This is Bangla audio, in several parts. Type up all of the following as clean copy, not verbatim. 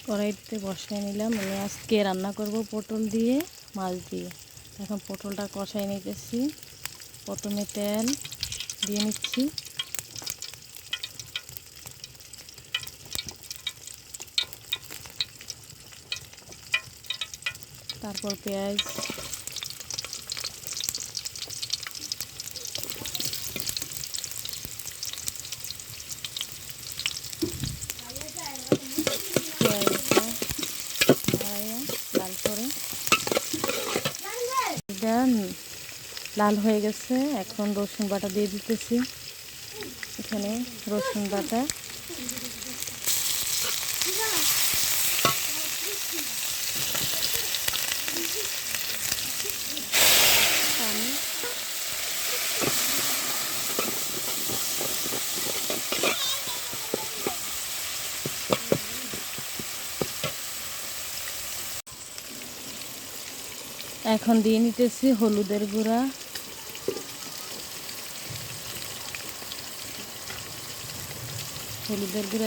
কড়াইতে বসাই নিলাম। আমি আজকে রান্না করব পটল দিয়ে মাছ দিয়ে। এখন পটলটা কষাই নিতেছি। প্রথমে তেল দিয়ে নিচ্ছি, তারপর পেঁয়াজ, লাল করে লাল হয়ে গেছে। এখন রসুন বাটা দিয়ে দিতেছি। এখানে রসুন বাটা, পানি, এখন দিয়ে নিতেছি হলুদের গুঁড়া,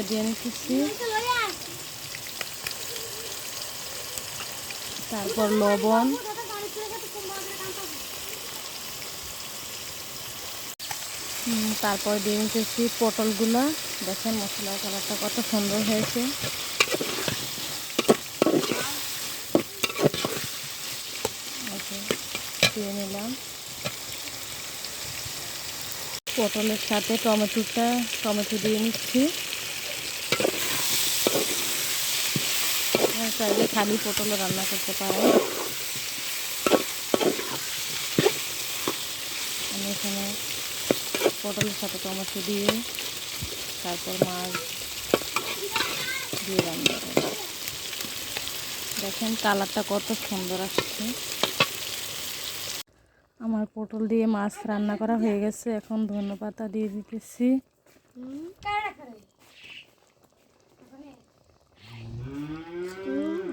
দিয়ে নিতেছি। তারপর লবণ, তারপর দিয়ে নিতেছি পটলগুলো। দেখেন মশলার কালারটা কত সুন্দর হয়েছে। দিয়ে নিলাম। পটলের সাথে টমেটো দিয়ে নিচ্ছি। চাইলে খালি পটলও রান্না করতে পারেন। আমি এখানে পটলের সাথে টমেটো দিয়ে তারপর মাছ দিয়ে রান্না করব। দেখেন কালারটা কত সুন্দর আসছে। আমার পটল দিয়ে মাছ রান্না করা হয়ে গেছে। এখন ধনেপাতা দিয়ে দিতেছি।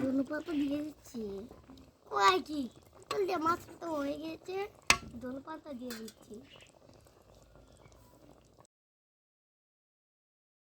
ধনেপাতা দিয়ে দিচ্ছি। ও আর কি, পটল দিয়ে মাছ তো হয়ে গেছে, ধনেপাতা দিয়ে দিচ্ছি।